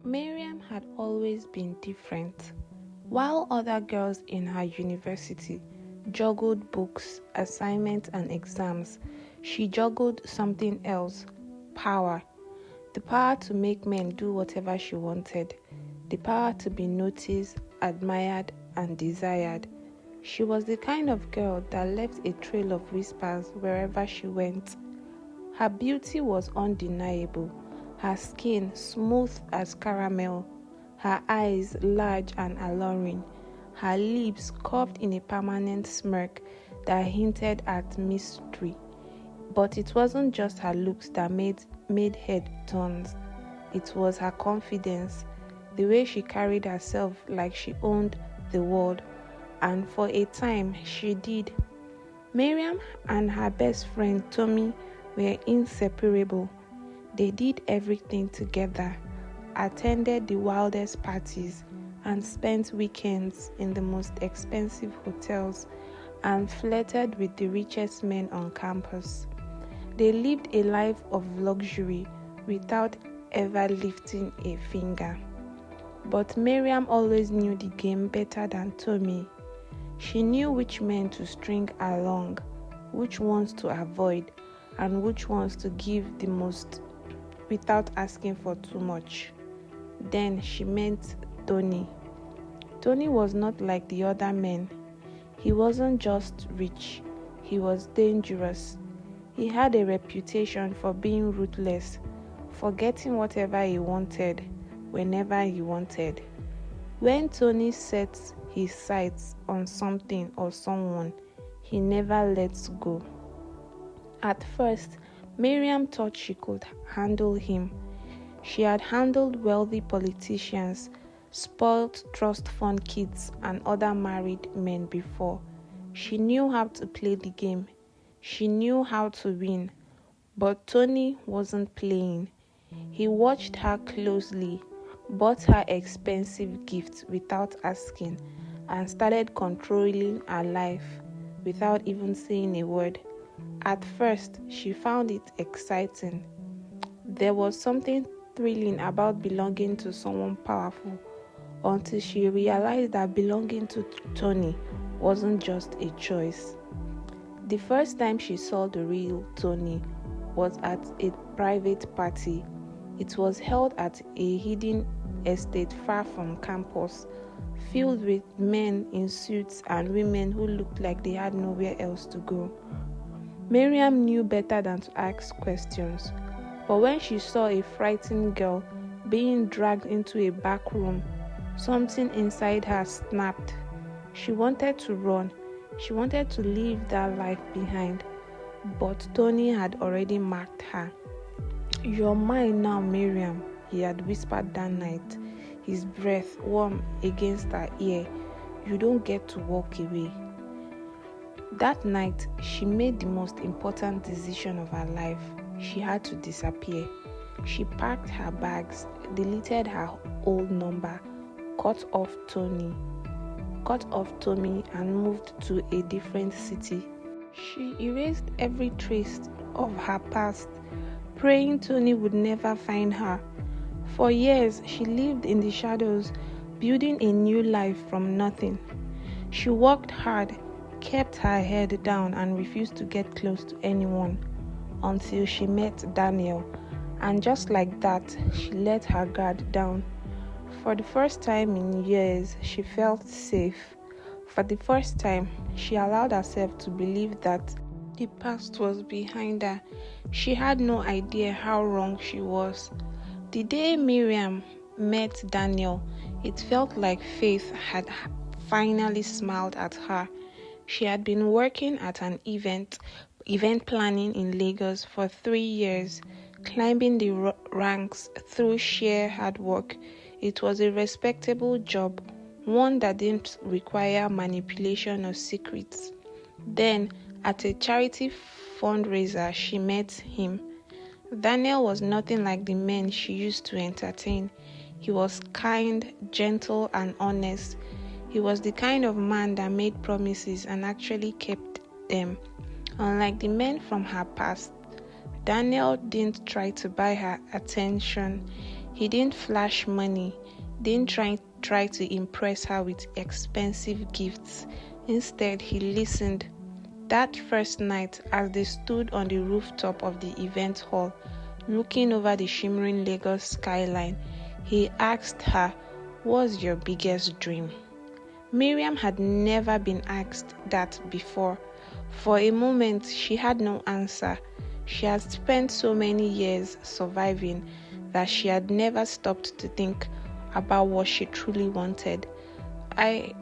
Miriam had always been different. While other girls in her university juggled books, assignments, and exams, she juggled something else: power. The power to make men do whatever she wanted. The power to be noticed, admired, and desired. She was the kind of girl that left a trail of whispers wherever she went. Her beauty was undeniable, her skin smooth as caramel, her eyes large and alluring, her lips curved in a permanent smirk that hinted at mystery. But it wasn't just her looks that made head turns. It was her confidence, the way she carried herself like she owned the world. And for a time, she did. Miriam and her best friend Tommy were inseparable. They did everything together, attended the wildest parties, and spent weekends in the most expensive hotels, and flirted with the richest men on campus. They lived a life of luxury without ever lifting a finger. But Miriam always knew the game better than Tommy. She knew which men to string along, which ones to avoid, and which ones to give the most without asking for too much. Then she met Tony. Tony was not like the other men. He wasn't just rich, he was dangerous. He had a reputation for being ruthless, for getting whatever he wanted, whenever he wanted. When Tony sets his sights on something or someone, he never lets go. At first, Miriam thought she could handle him. She had handled wealthy politicians, spoiled trust fund kids, and other married men before. She knew how to play the game. She knew how to win. But Tony wasn't playing. He watched her closely, bought her expensive gifts without asking, and started controlling her life without even saying a word. At first, she found it exciting. There was something thrilling about belonging to someone powerful, until she realized that belonging to Tony wasn't just a choice. The first time she saw the real Tony was at a private party. It was held at a hidden estate far from campus, filled with men in suits and women who looked like they had nowhere else to go. Miriam knew better than to ask questions, but when she saw a frightened girl being dragged into a back room, something inside her snapped. She wanted to run. She wanted to leave that life behind, but Tony had already marked her. "You're mine now, Miriam," he had whispered that night, his breath warm against her ear. "You don't get to walk away." That night, she made the most important decision of her life. She had to disappear. She packed her bags, deleted her old number, cut off Tommy, and moved to a different city. She erased every trace of her past, praying Tony would never find her. For years, she lived in the shadows, building a new life from nothing. She worked hard, kept her head down, and refused to get close to anyone until she met Daniel. And just like that, she let her guard down. For the first time in years, she felt safe. For the first time, she allowed herself to believe that the past was behind her. She had no idea how wrong she was. The day Miriam met Daniel, it felt like fate had finally smiled at her. She had been working at an event planning in Lagos for 3 years, climbing the ranks through sheer hard work. It was a respectable job, one that didn't require manipulation or secrets. Then, at a charity fundraiser, she met him. Daniel was nothing like the men she used to entertain. He was kind, gentle, and honest. He was the kind of man that made promises and actually kept them. Unlike the men from her past, Daniel didn't try to buy her attention. He didn't flash money, didn't try to impress her with expensive gifts. Instead, he listened. That first night, as they stood on the rooftop of the event hall, looking over the shimmering Lagos skyline, he asked her, "What's your biggest dream?" Miriam had never been asked that before. For a moment, she had no answer. She had spent so many years surviving that she had never stopped to think about what she truly wanted. I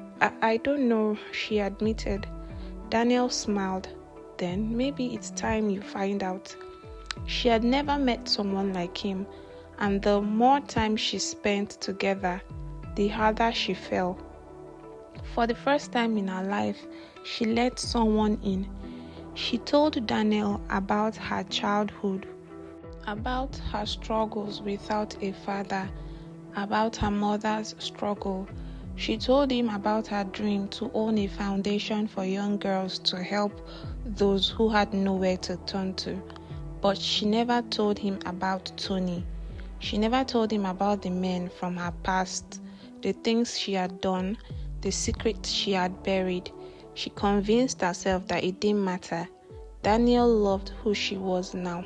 don't know, she admitted. Daniel smiled. Then maybe it's time you find out. She had never met someone like him, and the more time she spent together, the harder she fell. For the first time in her life, she let someone in. She told Daniel about her childhood, about her struggles without a father, about her mother's struggle. She told him about her dream to own a foundation for young girls to help those who had nowhere to turn to. But she never told him about Tony. She never told him about the men from her past, the things she had done, the secrets she had buried. She convinced herself that it didn't matter. Daniel loved who she was now,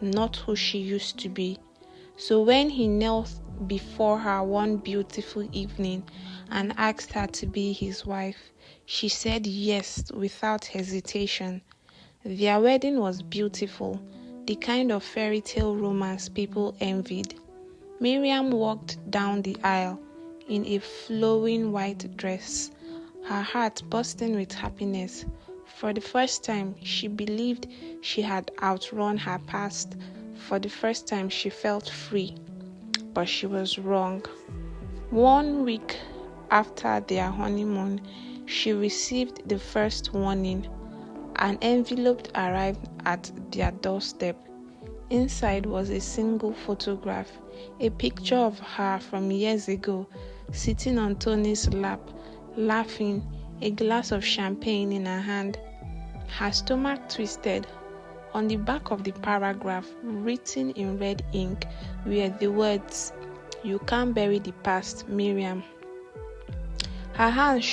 not who she used to be. So when he knelt before her one beautiful evening and asked her to be his wife, she said yes without hesitation. Their wedding was beautiful, the kind of fairy tale romance people envied. Miriam walked down the aisle in a flowing white dress, her heart bursting with happiness. For the first time, she believed she had outrun her past. For the first time, she felt free. But she was wrong. 1 week after their honeymoon, she received the first warning. An envelope arrived at their doorstep. Inside was a single photograph, a picture of her from years ago, sitting on Tony's lap, laughing, a glass of champagne in her hand. Her stomach twisted. On the back of the paragraph, written in red ink, were the words, "You can't bury the past, Miriam." Her hands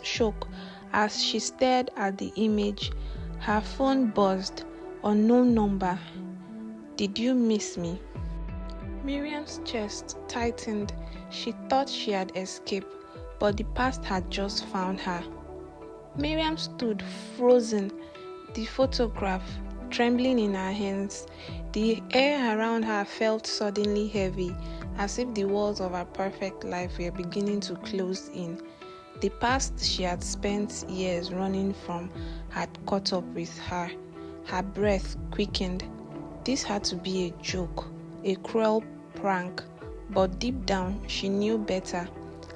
shook as she stared at the image. Her phone buzzed. Unknown number. "Did you miss me?" Miriam's chest tightened. She thought she had escaped, but the past had just found her. Miriam stood frozen, the photograph trembling in her hands. The air around her felt suddenly heavy, as if the walls of her perfect life were beginning to close in. The past she had spent years running from had caught up with her. Her breath quickened. This had to be a joke, a cruel prank, but deep down she knew better.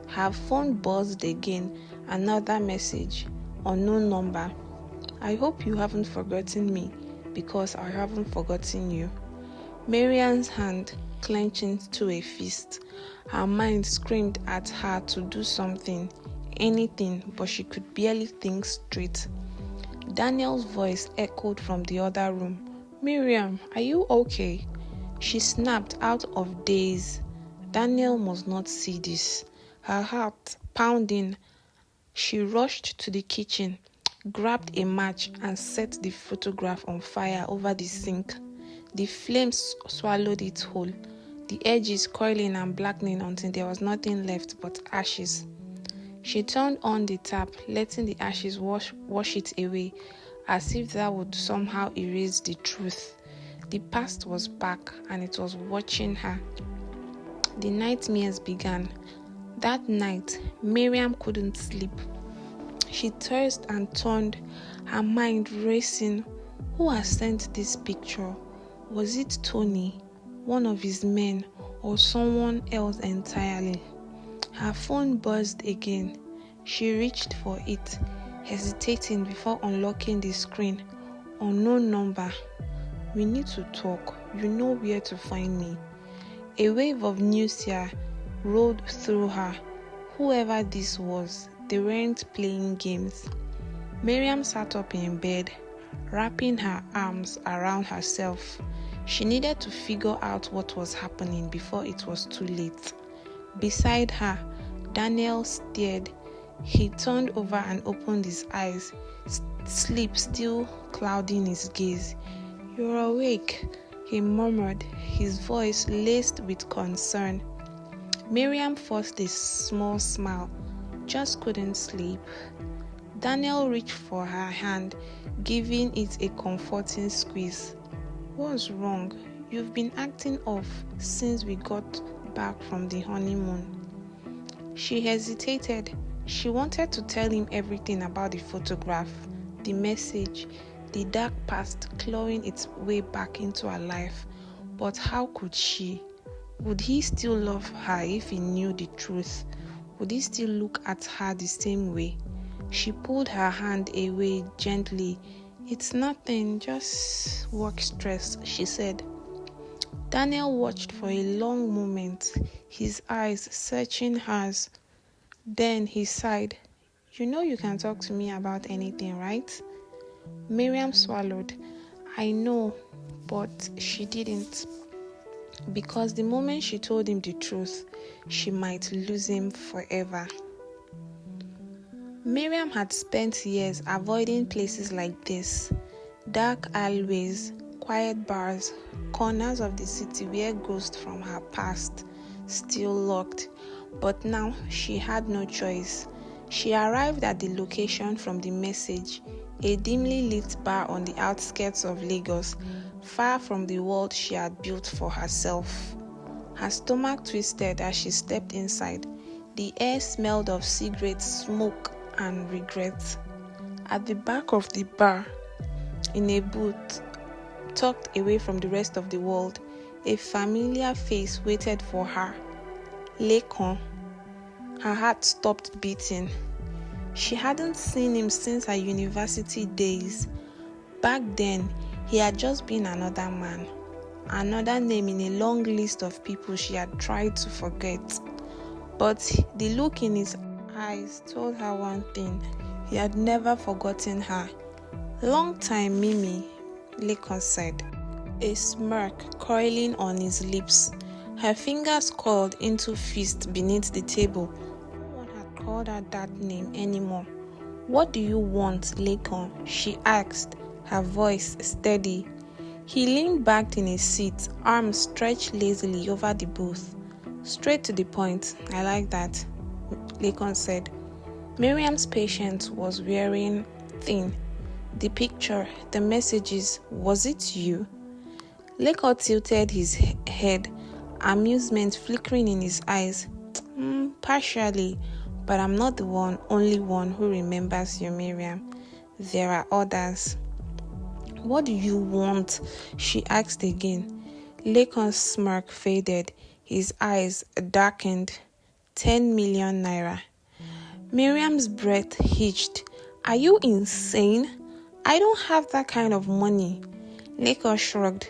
Her phone buzzed again, another message, unknown number. "I hope you haven't forgotten me, because I haven't forgotten you." Miriam's hand clenching to a fist. Her mind screamed at her to do something, anything, but she could barely think straight. Daniel's voice echoed from the other room. "Miriam, are you okay?" She snapped out of daze. Daniel must not see this. Her heart pounding, she rushed to the kitchen, grabbed a match and set the photograph on fire over the sink. The flames swallowed it whole, the edges coiling and blackening until there was nothing left but ashes. She turned on the tap, letting the ashes wash it away, as if that would somehow erase the truth. The past was back, and it was watching her. The nightmares began. That night, Miriam couldn't sleep. She tossed and turned, her mind racing. Who had sent this picture? Was it Tony, one of his men, or someone else entirely? Her phone buzzed again. She reached for it, hesitating before unlocking the screen. Unknown number. "We need to talk. You know where to find me." A wave of nausea rolled through her. Whoever this was, they weren't playing games. Miriam sat up in bed, wrapping her arms around herself. She needed to figure out what was happening before it was too late. Beside her, Daniel stared. He turned over and opened his eyes, sleep still clouding his gaze. "You're awake," he murmured, his voice laced with concern. Miriam forced a small smile. "Just couldn't sleep." Daniel reached for her hand, giving it a comforting squeeze. "What's wrong? You've been acting off since we got back from the honeymoon." She hesitated. She wanted to tell him everything about the photograph, the message, the dark past clawing its way back into her life. But how could she? Would he still love her if he knew the truth? Would he still look at her the same way? She pulled her hand away gently. "It's nothing, just work stress," she said. Daniel watched for a long moment, his eyes searching hers. Then he sighed. "You know you can talk to me about anything, right?" Miriam swallowed. "I know," but she didn't. Because the moment she told him the truth, she might lose him forever. Miriam had spent years avoiding places like this. Dark alleyways, quiet bars, corners of the city where ghosts from her past still lurked. But now she had no choice. She arrived at the location from the message, a dimly lit bar on the outskirts of Lagos, far from the world she had built for herself. Her stomach twisted as she stepped inside. The air smelled of cigarette smoke and regret. At the back of the bar, in a booth, tucked away from the rest of the world, a familiar face waited for her. Lekan. Her heart stopped beating. She hadn't seen him since her university days. Back then, he had just been another man, another name in a long list of people she had tried to forget. But the look in his eyes told her one thing: he had never forgotten her. "Long time, Mimi," Lekan said, a smirk curling on his lips. Her fingers curled into fists beneath the table. No one had called her that name anymore. "What do you want, Lekan?" she asked, her voice steady. He leaned back in his seat, arms stretched lazily over the booth. "Straight to the point. I like that," Lekan said. Miriam's patience was wearing thin. "The picture, the messages, was it you?" Lekan tilted his head, amusement flickering in his eyes. Partially, but I'm not the only one who remembers you, Miriam. There are others." "What do you want?" she asked again. Lekan's smirk faded, his eyes darkened. 10 million naira. Miriam's breath hitched. "Are you insane? I don't have that kind of money." Lekan shrugged.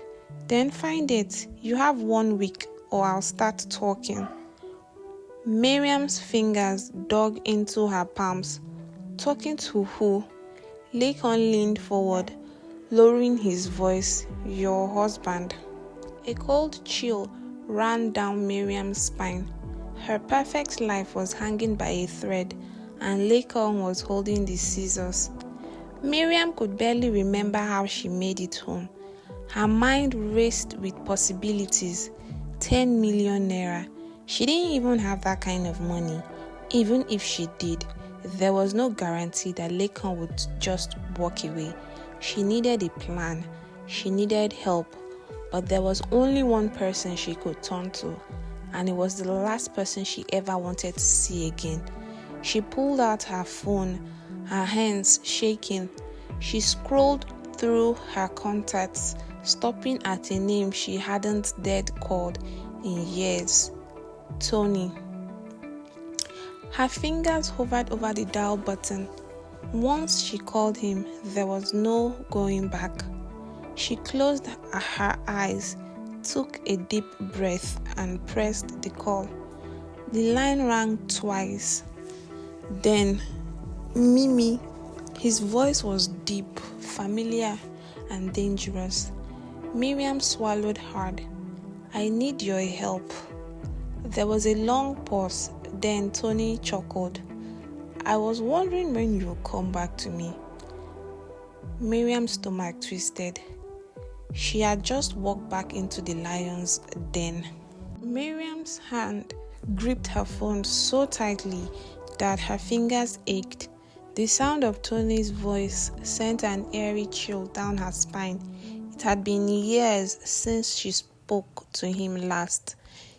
"Then find it. You have 1 week or I'll start talking." Miriam's fingers dug into her palms. "Talking to who?" Lekan leaned forward, lowering his voice. "Your husband." A cold chill ran down Miriam's spine. Her perfect life was hanging by a thread, and Lekan was holding the scissors. Miriam could barely remember how she made it home. Her mind raced with possibilities. 10 million naira. She didn't even have that kind of money. Even if she did, there was no guarantee that Lekan would just walk away. She needed a plan. She needed help. But there was only one person she could turn to, and it was the last person she ever wanted to see again. She pulled out her phone, her hands shaking. She scrolled through her contacts, stopping at a name she hadn't dared called in years: Tony. Her fingers hovered over the dial button. Once she called him, there was no going back. She closed her eyes, took a deep breath, and pressed the call. The line rang twice. Then, "Mimi." His voice was deep, familiar, and dangerous. Miriam swallowed hard. I need your help. There was a long pause, then Tony chuckled. I was wondering when you would come back to me. Miriam's stomach twisted. She had just walked back into the lion's den. Miriam's hand gripped her phone so tightly that her fingers ached. The sound of Tony's voice sent an eerie chill down her spine. It had been years since she spoke to him last.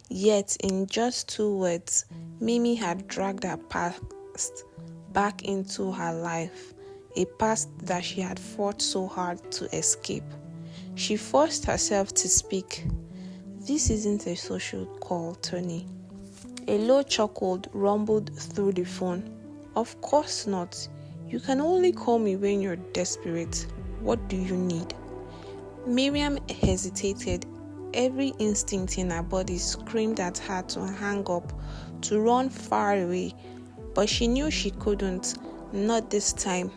Yet, in just 2 words, Mimi had dragged her past back into her life, a past that she had fought so hard to escape. She forced herself to speak. This isn't a social call, Tony. A low chuckle rumbled through the phone. Of course not. You can only call me when you're desperate. What do you need? Miriam hesitated. Every instinct in her body screamed at her to hang up, to run far away. But she knew she couldn't. Not this time.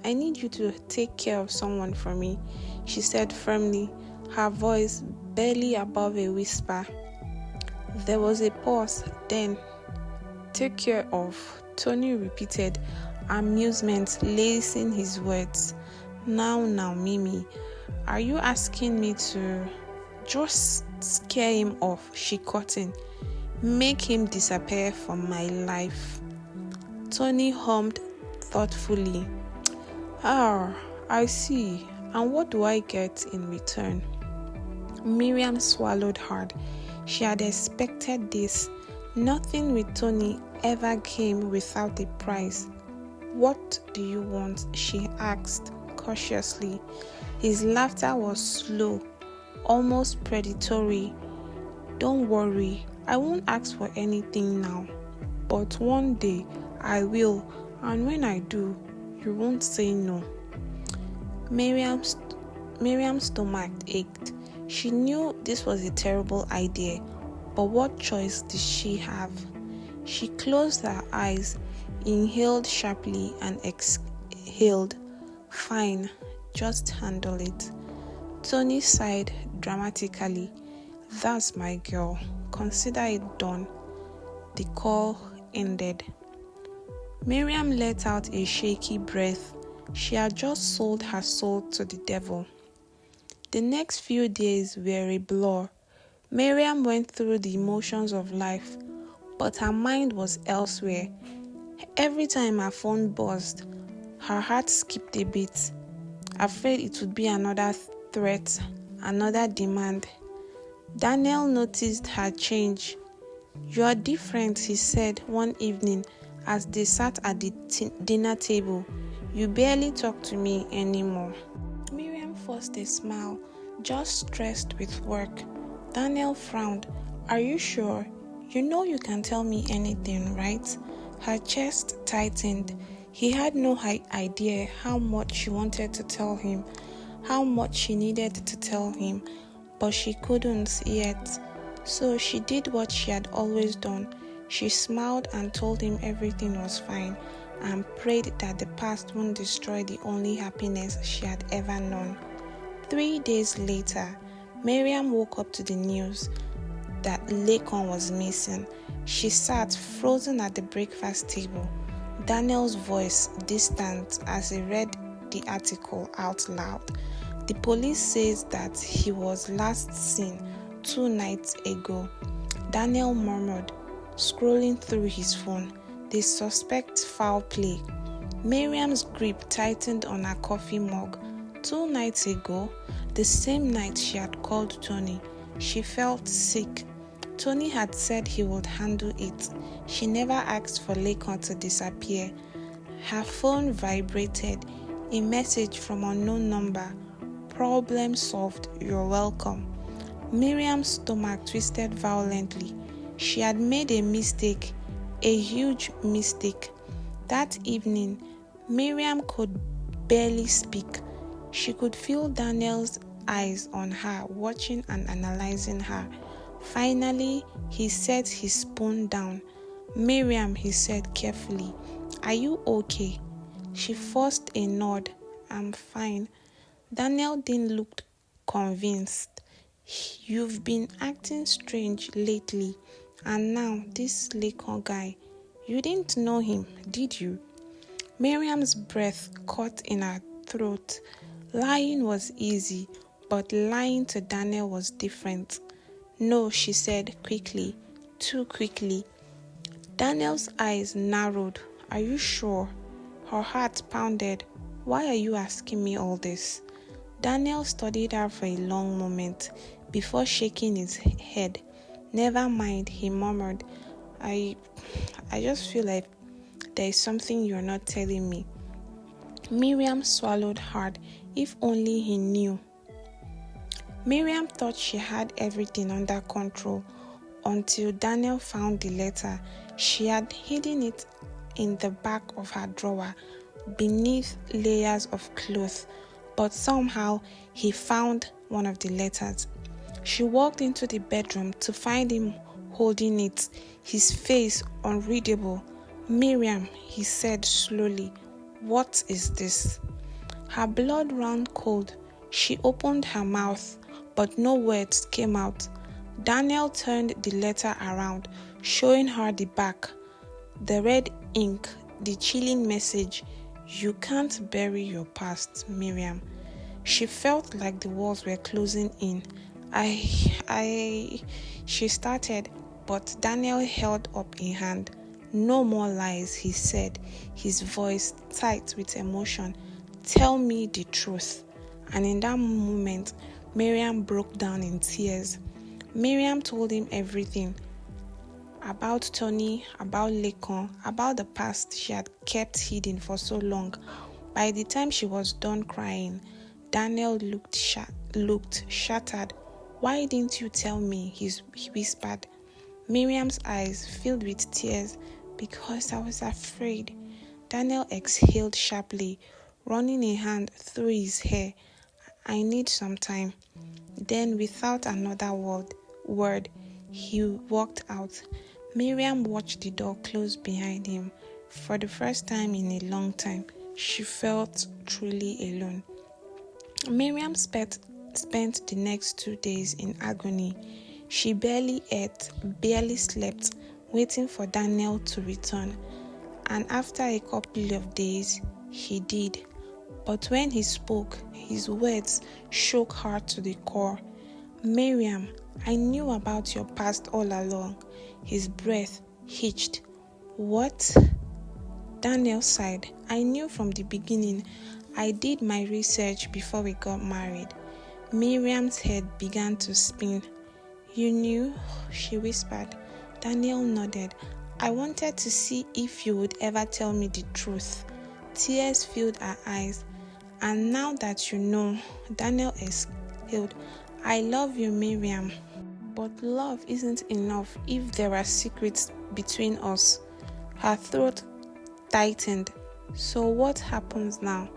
I need you to take care of someone for me, she said firmly, her voice barely above a whisper. There was a pause, then, take care of, Tony repeated, amusement lacing his words. Now, Mimi, are you asking me to just scare him off? She cut in. Make him disappear from my life. Tony hummed thoughtfully. I see. And what do I get in return? Miriam swallowed hard. She had expected this. Nothing with Tony ever came without a price. What do you want? She asked cautiously. His laughter was slow, almost predatory. Don't worry, I won't ask for anything now. But one day I will, and when I do, you won't say no. Miriam's stomach ached. She knew this was a terrible idea, but what choice did she have? She closed her eyes, inhaled sharply and exhaled. Fine, just handle it. Tony sighed dramatically. That's my girl. Consider it done. The call ended. Miriam let out a shaky breath. She had just sold her soul to the devil. The next few days were a blur. Miriam went through the emotions of life, but her mind was elsewhere. Every time her phone buzzed, her heart skipped a beat, afraid it would be another threat, another demand. Daniel noticed her change. You are different, he said one evening as they sat at the dinner table. You barely talk to me anymore. Miriam forced a smile, just stressed with work. Daniel frowned. Are you sure? You know you can tell me anything, right? Her chest tightened. He had no idea how much she wanted to tell him, how much she needed to tell him, but she couldn't yet. So she did what she had always done. She smiled and told him everything was fine and prayed that the past wouldn't destroy the only happiness she had ever known. 3 days later, Miriam woke up to the news that Lekon was missing. She sat frozen at the breakfast table, Daniel's voice distant as he read the article out loud. The police says that he was last seen 2 nights ago. Daniel murmured, scrolling through his phone. They suspect foul play. Miriam's grip tightened on her coffee mug. 2 nights ago, the same night she had called Tony, she felt sick. Tony had said he would handle it. She never asked for Lekon to disappear. Her phone vibrated. A message from unknown number. Problem solved. You're welcome. Miriam's stomach twisted violently. She had made a mistake, a huge mistake. That evening, Miriam could barely speak. She could feel Daniel's eyes on her, watching and analyzing her. Finally, he set his spoon down. Miriam, he said carefully, are you okay? She forced a nod. I'm fine. Daniel didn't look convinced. You've been acting strange lately, and now this Lekon guy. You didn't know him, did you? Miriam's breath caught in her throat. Lying was easy, but lying to Daniel was different. No, she said quickly, too quickly. Daniel's eyes narrowed. Are you sure? Her heart pounded. Why are you asking me all this? Daniel studied her for a long moment before shaking his head. Never mind, he murmured. I just feel like there is something you're not telling me. Miriam swallowed hard. If only he knew. Miriam thought she had everything under control until Daniel found the letter. She had hidden it in the back of her drawer beneath layers of clothes, but somehow he found one of the letters. She walked into the bedroom to find him holding it, his face unreadable. Miriam, he said slowly, what is this? Her blood ran cold. She opened her mouth, but no words came out. Daniel turned the letter around, showing her the back. The red ink, the chilling message, you can't bury your past, Miriam. She felt like the walls were closing in. She started, but Daniel held up a hand. No more lies, he said, his voice tight with emotion. Tell me the truth. And in that moment, Miriam broke down in tears. Miriam told him everything. About Tony, about Lekon, about the past she had kept hidden for so long. By the time she was done crying, Daniel looked shattered. Why didn't you tell me? He whispered. Miriam's eyes filled with tears. Because I was afraid. Daniel exhaled sharply, running a hand through his hair. I need some time. Then, without another word, he walked out. Miriam watched the door close behind him. For the first time in a long time, she felt truly alone. Miriam spent the next 2 days in agony. She barely ate, barely slept, waiting for Daniel to return. And after a couple of days, he did. But when he spoke, his words shook her to the core. Miriam, I knew about your past all along. His breath hitched. What? Daniel sighed. I knew from the beginning. I did my research before we got married. Miriam's head began to spin. You knew? She whispered. Daniel nodded. I wanted to see if you would ever tell me the truth. Tears filled her eyes. And now that you know, Daniel exhaled. I love you, Miriam. But love isn't enough if there are secrets between us. Her throat tightened. So what happens now?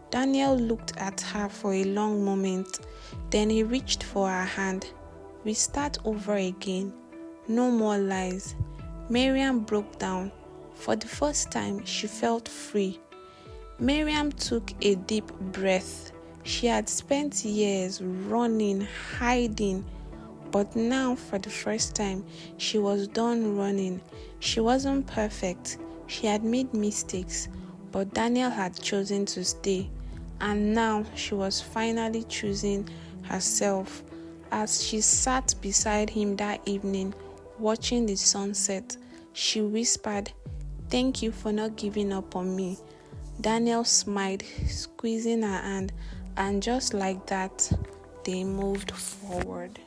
Daniel looked at her for a long moment. Then he reached for her hand. We start over again. No more lies. Miriam broke down. For the first time, she felt free. Miriam took a deep breath. She had spent years running, hiding, but now for the first time, she was done running. She wasn't perfect. She had made mistakes, but Daniel had chosen to stay. And now she was finally choosing herself. As she sat beside him that evening, watching the sunset, she whispered, "Thank you for not giving up on me." Daniel smiled, squeezing her hand, and just like that, they moved forward.